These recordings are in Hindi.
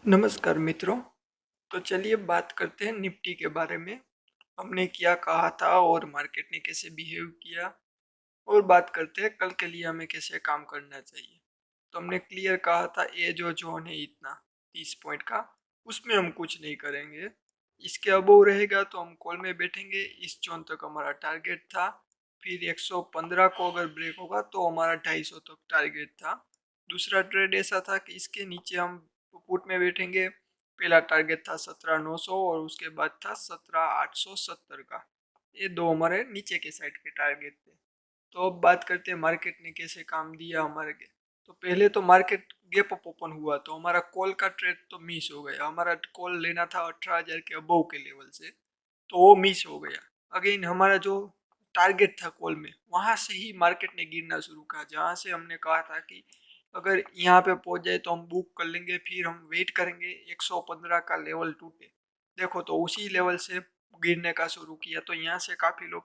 नमस्कार मित्रों। तो चलिए बात करते हैं निफ्टी के बारे में। हमने क्या कहा था और मार्केट ने कैसे बिहेव किया, और बात करते हैं कल के लिए हमें कैसे काम करना चाहिए। तो हमने क्लियर कहा था ये जो जोन है इतना 30 पॉइंट का, उसमें हम कुछ नहीं करेंगे। इसके अबव रहेगा तो हम कॉल में बैठेंगे। इस जोन तक हमारा टारगेट था। फिर 115 को अगर ब्रेक होगा तो हमारा 250 तक टारगेट था। दूसरा ट्रेड ऐसा था कि इसके नीचे हम पुट में बैठेंगे। पहला टारगेट था 17,900 और उसके बाद था 17,870 का। ये दो हमारे नीचे के साइड के टारगेट थे। तो अब बात करते हैं मार्केट ने कैसे काम दिया हमारे के। तो पहले तो मार्केट गैप अप ओपन हुआ तो हमारा कॉल का ट्रेड तो मिस हो गया। हमारा कॉल लेना था 18,000 के अबव के लेवल से, तो वो मिस हो गया। अगेन हमारा जो टारगेट था कॉल में, वहाँ से ही मार्केट ने गिरना शुरू किया। जहाँ से हमने कहा था कि अगर यहाँ पे पहुँच जाए तो हम बुक कर लेंगे, फिर हम वेट करेंगे 115 का लेवल टूटे। देखो तो उसी लेवल से गिरने का शुरू किया। तो यहाँ से काफ़ी लोग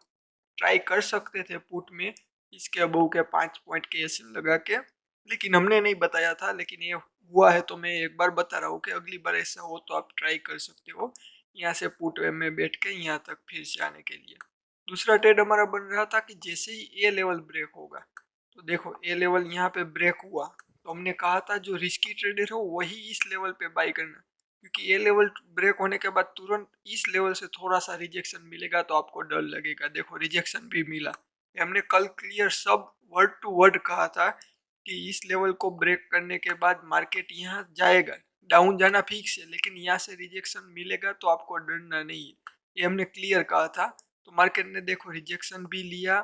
ट्राई कर सकते थे पुट में इसके अबव के 5 पॉइंट के एस लगा के, लेकिन हमने नहीं बताया था। लेकिन ये हुआ है तो मैं एक बार बता रहा हूँ कि अगली बार ऐसा हो तो आप ट्राई कर सकते हो यहाँ से पुट में बैठ के यहाँ तक फिर से आने के लिए। दूसरा ट्रेड हमारा बन रहा था कि जैसे ही ए लेवल ब्रेक होगा, तो देखो ए लेवल यहाँ पे ब्रेक हुआ तो हमने कहा था जो रिस्की ट्रेडर हो वही इस लेवल पे बाई करना, क्योंकि ये लेवल ब्रेक होने के बाद तुरंत इस लेवल से थोड़ा सा रिजेक्शन मिलेगा तो आपको डर लगेगा। देखो रिजेक्शन भी मिला। ये हमने कल क्लियर सब वर्ड टू वर्ड कहा था कि इस लेवल को ब्रेक करने के बाद मार्केट यहाँ जाएगा। डाउन जाना फिक्स है, लेकिन यहाँ से रिजेक्शन मिलेगा तो आपको डरना नहीं है। ये हमने क्लियर कहा था। तो मार्केट ने देखो रिजेक्शन भी लिया,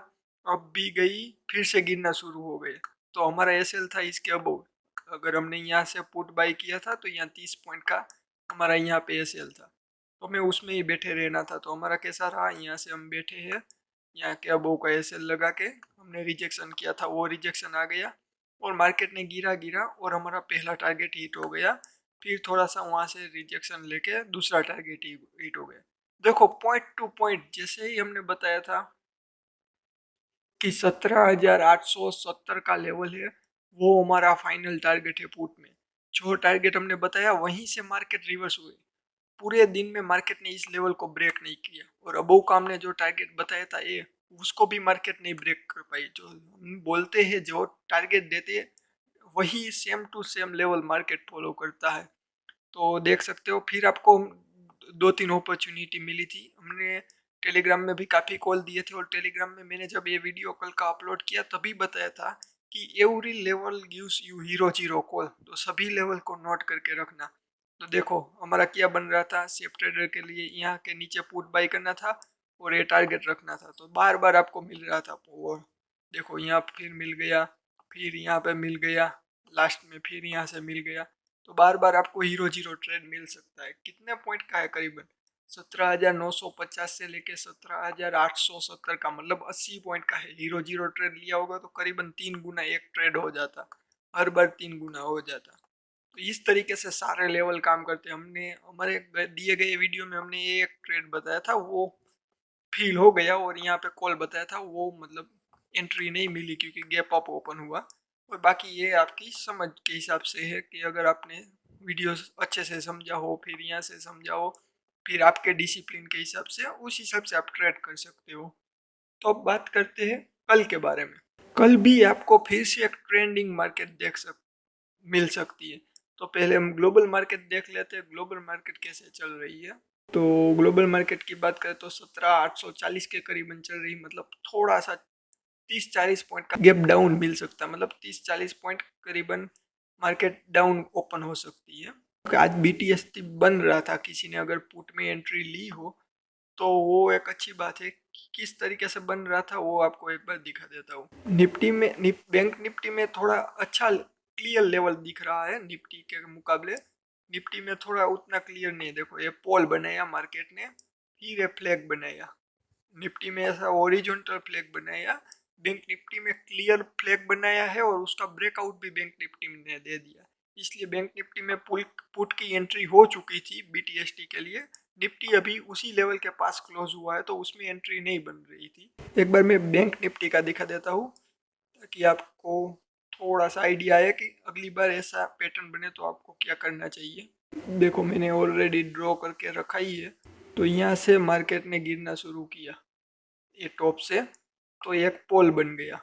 अब भी गई, फिर से गिरना शुरू हो गया। तो हमारा एसएल था इसके अबव। अगर हमने यहाँ से पुट बाई किया था तो यहाँ 30 पॉइंट का हमारा यहाँ पे एसएल था, तो हमें उसमें ही बैठे रहना था। तो हमारा कैसा रहा, यहाँ से हम बैठे हैं, यहाँ के अबव का एसएल लगा के हमने रिजेक्शन किया था, वो रिजेक्शन आ गया और मार्केट ने गिरा गिरा और हमारा पहला टारगेट हिट हो गया। फिर थोड़ा सा वहाँ से रिजेक्शन लेके दूसरा टारगेट हिट हो गया। देखो पॉइंट टू पॉइंट जैसे ही हमने बताया था कि 17,870 का लेवल है, वो हमारा फाइनल टारगेट है पुट में। जो टारगेट हमने बताया वहीं से मार्केट रिवर्स हुए। पूरे दिन में मार्केट ने इस लेवल को ब्रेक नहीं किया, और अबव का हमने जो टारगेट बताया था ये, उसको भी मार्केट नहीं ब्रेक कर पाई। जो हम बोलते हैं, जो टारगेट देते हैं वही same to same level market follow करता है। तो देख सकते हो। फिर आपको दो तीन अपॉर्चुनिटी मिली थी। हमने टेलीग्राम में भी काफ़ी कॉल दिए थे, और टेलीग्राम में मैंने जब ये वीडियो कल का अपलोड किया तभी बताया था कि every level gives you hero zero call. तो सभी लेवल को नोट करके रखना। तो देखो हमारा क्या बन रहा था, सेफ ट्रेडर के लिए यहाँ के नीचे पुट बाई करना था और ये टारगेट रखना था। तो बार बार आपको मिल रहा था और देखो यहाँ फिर मिल गया, फिर यहाँ पे मिल गया, लास्ट में फिर यहाँ से मिल गया। तो बार बार आपको हीरो जीरो ट्रेड मिल सकता है। कितने पॉइंट का है, करीबन 17,950 से लेके 17,870 का, मतलब 80 पॉइंट का है। हीरो जीरो ट्रेड लिया होगा तो करीबन 3 गुना एक ट्रेड हो जाता, हर बार 3 गुना हो जाता। तो इस तरीके से सारे लेवल काम करते हैं। हमने हमारे दिए गए वीडियो में हमने ये एक ट्रेड बताया था, वो फील हो गया, और यहाँ पे कॉल बताया था वो मतलब एंट्री नहीं मिली क्योंकि गैप अप ओपन हुआ। और बाकी ये आपकी समझ के हिसाब से है कि अगर आपने वीडियो अच्छे से समझा हो, फिर यहाँ से समझा हो, फिर आपके डिसिप्लिन के हिसाब से, उस हिसाब से आप ट्रेड कर सकते हो। तो अब बात करते हैं कल के बारे में। कल भी आपको फिर से एक ट्रेंडिंग मार्केट मिल सकती है। तो पहले हम ग्लोबल मार्केट देख लेते हैं, ग्लोबल मार्केट कैसे चल रही है। तो ग्लोबल मार्केट की बात करें तो 17,840 के करीबन चल रही, मतलब थोड़ा सा 30-40 पॉइंट का गैप डाउन मिल सकता है। मतलब 30-40 पॉइंट करीबन मार्केट डाउन ओपन हो सकती है। आज बीटीएसटी बन रहा था, किसी ने अगर पुट में एंट्री ली हो तो वो एक अच्छी बात है। किस तरीके से बन रहा था वो आपको एक बार दिखा देता हूँ। निफ्टी में बैंक निफ्टी में थोड़ा अच्छा क्लियर लेवल दिख रहा है निफ्टी के मुकाबले। निफ्टी में थोड़ा उतना क्लियर नहीं है। देखो ये पोल बनाया मार्केट ने, फिर ये फ्लैग बनाया। निफ्टी में ऐसा ओरिजेंटल फ्लैग बनाया, बैंक निफ्टी में क्लियर फ्लैग बनाया है, और उसका ब्रेकआउट भी बैंक निफ्टी ने दे दिया। इसलिए बैंक निफ्टी में पुट की एंट्री हो चुकी थी बीटीएसटी के लिए। निफ्टी अभी उसी लेवल के पास क्लोज हुआ है तो उसमें एंट्री नहीं बन रही थी। एक बार मैं बैंक निफ्टी का दिखा देता हूँ ताकि आपको थोड़ा सा आइडिया आए कि अगली बार ऐसा पैटर्न बने तो आपको क्या करना चाहिए। देखो मैंने ऑलरेडी ड्रॉ करके रखा ही है। तो यहाँ से मार्केट ने गिरना शुरू किया ये टॉप से, तो एक पोल बन गया।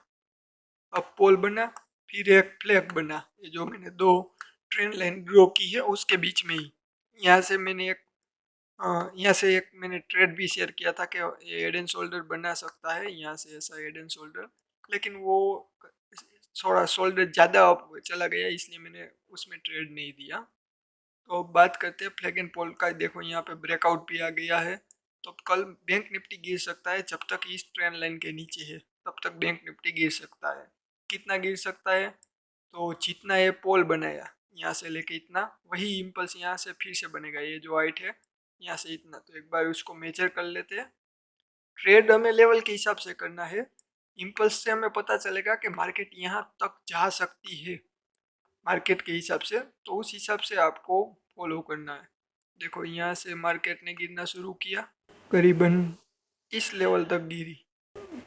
अब पोल बना, फिर एक फ्लैग बना, ये जो मैंने दो ट्रेंड लाइन ड्रॉ की है उसके बीच में ही। यहाँ से मैंने एक यहाँ से एक मैंने ट्रेड भी शेयर किया था कि ये हेड एंड शोल्डर बना सकता है, यहाँ से ऐसा हेड एंड शोल्डर, लेकिन वो थोड़ा शोल्डर ज़्यादा अप चला गया इसलिए मैंने उसमें ट्रेड नहीं दिया। तो अब बात करते हैं फ्लैग एंड पोल का। देखो यहाँ पे ब्रेकआउट भी आ गया है, तो कल बैंक निफ्टी गिर सकता है। जब तक इस ट्रेंड लाइन के नीचे है तब तक बैंक निफ्टी गिर सकता है। कितना गिर सकता है? तो जितना ये पोल बनाया यहाँ से लेके इतना, वही इम्पल्स यहाँ से फिर से बनेगा। ये जो हाइट है यहाँ से इतना, तो एक बार उसको मेजर कर लेते हैं। ट्रेड हमें लेवल के हिसाब से करना है। इम्पल्स से हमें पता चलेगा कि मार्केट यहाँ तक जा सकती है मार्केट के हिसाब से, तो उस हिसाब से आपको फॉलो करना है। देखो यहाँ से मार्केट ने गिरना शुरू किया, करीबन इस लेवल तक गिरी,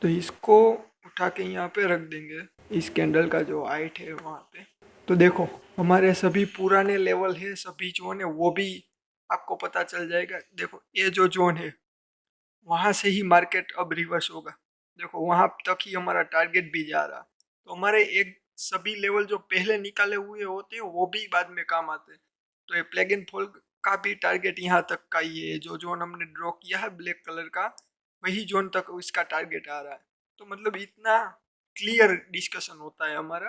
तो इसको उठा के यहाँ पे रख देंगे, इस कैंडल का जो हाइट है वहाँ पे। तो देखो हमारे सभी पुराने लेवल है, सभी जोन है, वो भी आपको पता चल जाएगा। देखो ये जो जोन है वहाँ से ही मार्केट अब रिवर्स होगा। देखो वहाँ तक ही हमारा टारगेट भी जा रहा, तो हमारे एक सभी लेवल जो पहले निकाले हुए होते हैं वो भी बाद में काम आते हैं। तो ये प्लग एंड फॉल का भी टारगेट यहाँ तक का ही है। जो जोन हमने ड्रॉ किया है ब्लैक कलर का, वही जोन तक इसका टारगेट आ रहा है। तो मतलब इतना क्लियर डिस्कशन होता है हमारा।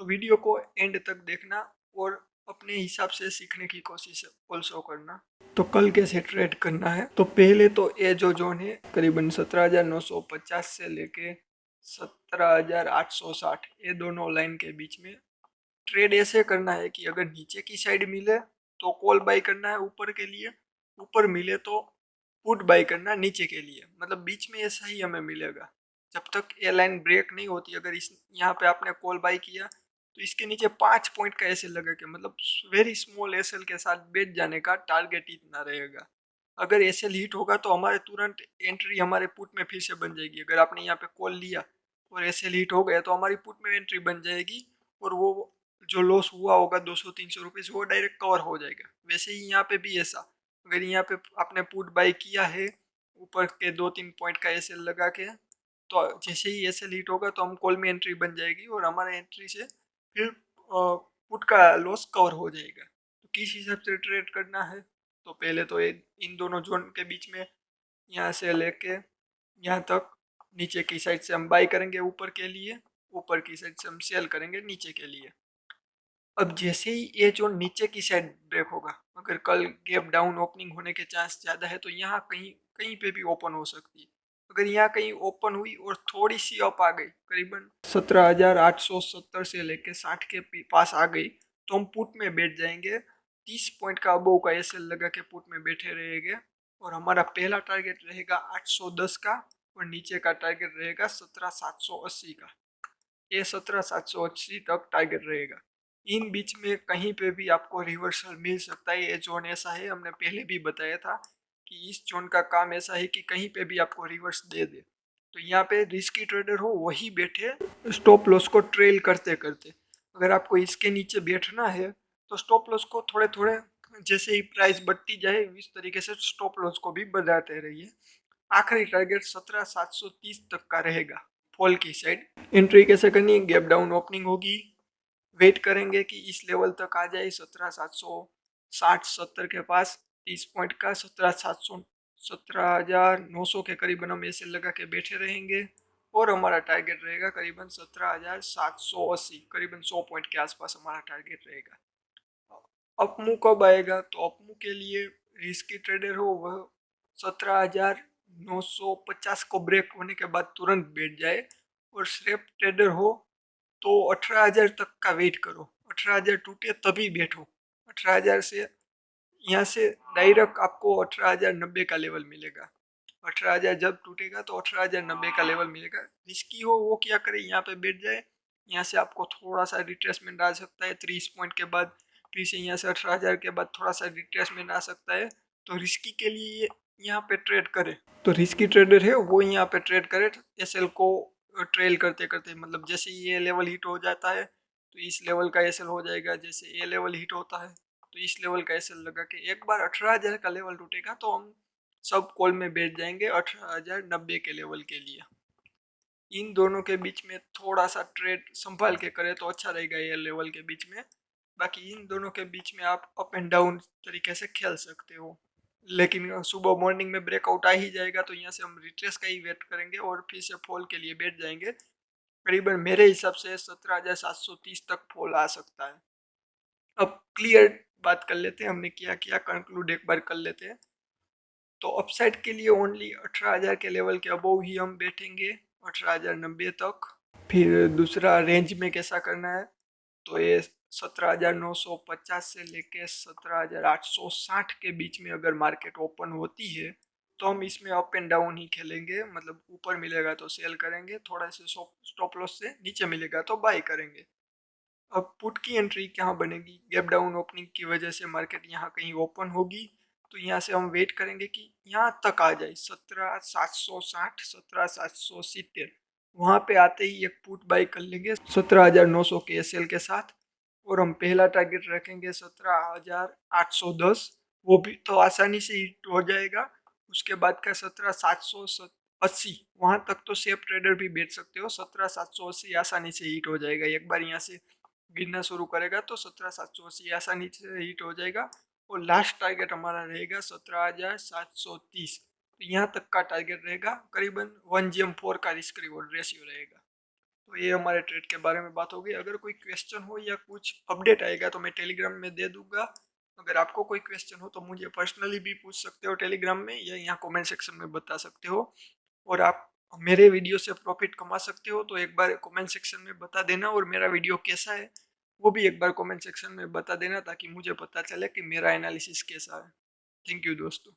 तो वीडियो को एंड तक देखना और अपने हिसाब से सीखने की कोशिश ऑल्सो करना। तो कल कैसे ट्रेड करना है? तो पहले तो ये जो जोन है करीबन 17,950 से लेके 17,860, ये दोनों लाइन के बीच में ट्रेड ऐसे करना है कि अगर नीचे की साइड मिले तो कॉल बाई करना है ऊपर के लिए, ऊपर मिले तो पुट बाई करना नीचे के लिए। मतलब बीच में ऐसा ही हमें मिलेगा जब तक ये लाइन ब्रेक नहीं होती। अगर इस यहाँ पे आपने कॉल बाई किया तो इसके नीचे 5 पॉइंट का एसएल लगा के, मतलब वेरी स्मॉल एसएल के साथ बैठ जाने का टारगेट इतना रहेगा। अगर एसएल हिट होगा तो हमारे तुरंत एंट्री हमारे पुट में फिर से बन जाएगी। अगर आपने यहाँ पे कॉल लिया और एसएल हिट हो गया तो हमारी पुट में एंट्री बन जाएगी, और वो जो लॉस हुआ होगा 200-300 रुपीज़ वो डायरेक्ट कवर हो जाएगा। वैसे ही यहाँ पे भी ऐसा, अगर यहाँ पे आपने पुट बाई किया है ऊपर के 2-3 पॉइंट का एसएल लगा के, तो जैसे ही एसएल हिट होगा तो हम कॉल में एंट्री बन जाएगी और हमारे एंट्री से फिर पुट का लॉस कवर हो जाएगा। तो किस हिसाब से ट्रेड करना है? तो पहले तो इन दोनों जोन के बीच में यहाँ से लेके यहाँ तक नीचे की साइड से हम बाई करेंगे ऊपर के लिए, ऊपर की साइड से हम सेल करेंगे नीचे के लिए। अब जैसे ही ये जो नीचे की साइड ब्रेक होगा, अगर कल गैप डाउन ओपनिंग होने के चांस ज़्यादा है तो यहाँ कहीं कहीं पे भी ओपन हो सकती है। अगर यहाँ कहीं ओपन हुई और थोड़ी सी अप आ गई, करीबन 17,870 से लेके 60 के पास आ गई, तो हम पुट में बैठ जाएंगे। 30 पॉइंट का अबोव का एसएल लगा के पुट में बैठे रहेंगे, और हमारा पहला टारगेट रहेगा 810 का, और नीचे का टारगेट रहेगा 17,780 का। ये 17,780 तक टारगेट रहेगा। इन बीच में कहीं पे भी आपको रिवर्सल मिल सकता है। ये जोन ऐसा है, हमने पहले भी बताया था कि इस जोन का काम ऐसा है कि कहीं पे भी आपको रिवर्स दे दे। तो यहाँ पे रिस्की ट्रेडर हो वही बैठे स्टॉप लॉस को ट्रेल करते करते। अगर आपको इसके नीचे बैठना है तो स्टॉप लॉस को थोड़े थोड़े, जैसे ही प्राइस बढ़ती जाए इस तरीके से स्टॉप लॉस को भी बढ़ाते रहिए। आखिरी टारगेट 17,730 तक का रहेगा फॉल की साइड। एंट्री कैसे करनी है? गैप डाउन ओपनिंग होगी, वेट करेंगे कि इस लेवल तक आ जाए 17,760-70 के पास, 30 पॉइंट का 17,900 के करीबन हम ऐसे लगा के बैठे रहेंगे, और हमारा टारगेट रहेगा करीबन 17,780, करीबन 100 पॉइंट के आसपास हमारा टारगेट रहेगा। अपमू कब आएगा? तो अपमू के लिए रिस्की ट्रेडर हो वह 17,950 को ब्रेक होने के बाद तुरंत बैठ जाए, और स्रेप ट्रेडर हो तो 18,000 तक का वेट करो। 18,000 टूटे तभी बैठो। 18,000 से यहाँ से डायरेक्ट आपको 18,090 का लेवल मिलेगा। 18,000 जब टूटेगा तो 18,090 का लेवल मिलेगा। रिस्की हो वो क्या करे, यहाँ पे बैठ जाए। यहाँ से आपको थोड़ा सा रिट्रेसमेंट आ सकता है 30 पॉइंट के बाद, फिर से यहाँ से 18,000 के बाद थोड़ा सा रिट्रेसमेंट आ सकता है। तो रिस्की के लिए यहाँ पे ट्रेड करे, तो रिस्की ट्रेडर है वो यहाँ पे ट्रेड करे एसएल को ट्रेल करते करते। मतलब जैसे ये लेवल हिट हो जाता है तो इस लेवल का एसएल हो जाएगा, जैसे ये लेवल हिट होता है तो इस लेवल का एसएल लगा के एक बार 18,000 का लेवल टूटेगा तो हम सब कॉल में बैठ जाएंगे 18,090 के लेवल के लिए। इन दोनों के बीच में थोड़ा सा ट्रेड संभाल के करें तो अच्छा रहेगा ये लेवल के बीच में। बाकी इन दोनों के बीच में आप अप एंड डाउन तरीके से खेल सकते हो, लेकिन सुबह मॉर्निंग में ब्रेकआउट आ ही जाएगा तो यहाँ से हम रिट्रेस का ही वेट करेंगे और फिर से फॉल के लिए बैठ जाएंगे। करीबन मेरे हिसाब से 17,730 तक फॉल आ सकता है। अब क्लियर बात कर लेते हैं, हमने क्या किया कंक्लूड एक बार कर लेते हैं। तो अपसाइड के लिए ओनली 18,000 के लेवल के अबोव ही हम बैठेंगे 18,090 तक। फिर दूसरा रेंज में कैसा करना है, तो ये 17,950 से लेके 17,860 के बीच में अगर मार्केट ओपन होती है तो हम इसमें अप एंड डाउन ही खेलेंगे, मतलब ऊपर मिलेगा तो सेल करेंगे, थोड़ा से स्टॉप लॉस से नीचे मिलेगा तो बाय करेंगे। अब पुट की एंट्री कहाँ बनेगी, गैप डाउन ओपनिंग की वजह से मार्केट यहाँ कहीं ओपन होगी तो यहाँ से हम वेट करेंगे कि यहाँ तक आ जाए 17,760 17,770, वहाँ पे आते ही एक पुट बाई कर लेंगे 17,900 के एसएल के साथ और हम पहला टारगेट रखेंगे 17,810, वो भी तो आसानी से हिट हो जाएगा। उसके बाद का 17,780 वहाँ तक तो सेफ ट्रेडर भी बेच सकते हो, 17,780 आसानी से हिट हो जाएगा। एक बार यहाँ से गिरना शुरू करेगा तो 17,780 आसानी से हिट हो जाएगा और लास्ट टारगेट हमारा रहेगा 17,730। तो यहाँ तक का टारगेट रहेगा, करीबन 1GM4 का रिस्क रिवॉर्ड रेशियो रहेगा। तो ये हमारे ट्रेड के बारे में बात होगी। अगर कोई क्वेश्चन हो या कुछ अपडेट आएगा तो मैं टेलीग्राम में दे दूंगा। अगर आपको कोई क्वेश्चन हो तो मुझे पर्सनली भी पूछ सकते हो टेलीग्राम में या यहाँ कमेंट सेक्शन में बता सकते हो। और आप मेरे वीडियो से प्रॉफिट कमा सकते हो तो एक बार कमेंट सेक्शन में बता देना, और मेरा वीडियो कैसा है वो भी एक बार कमेंट सेक्शन में बता देना ताकि मुझे पता चले कि मेरा एनालिसिस कैसा है। थैंक यू दोस्तों।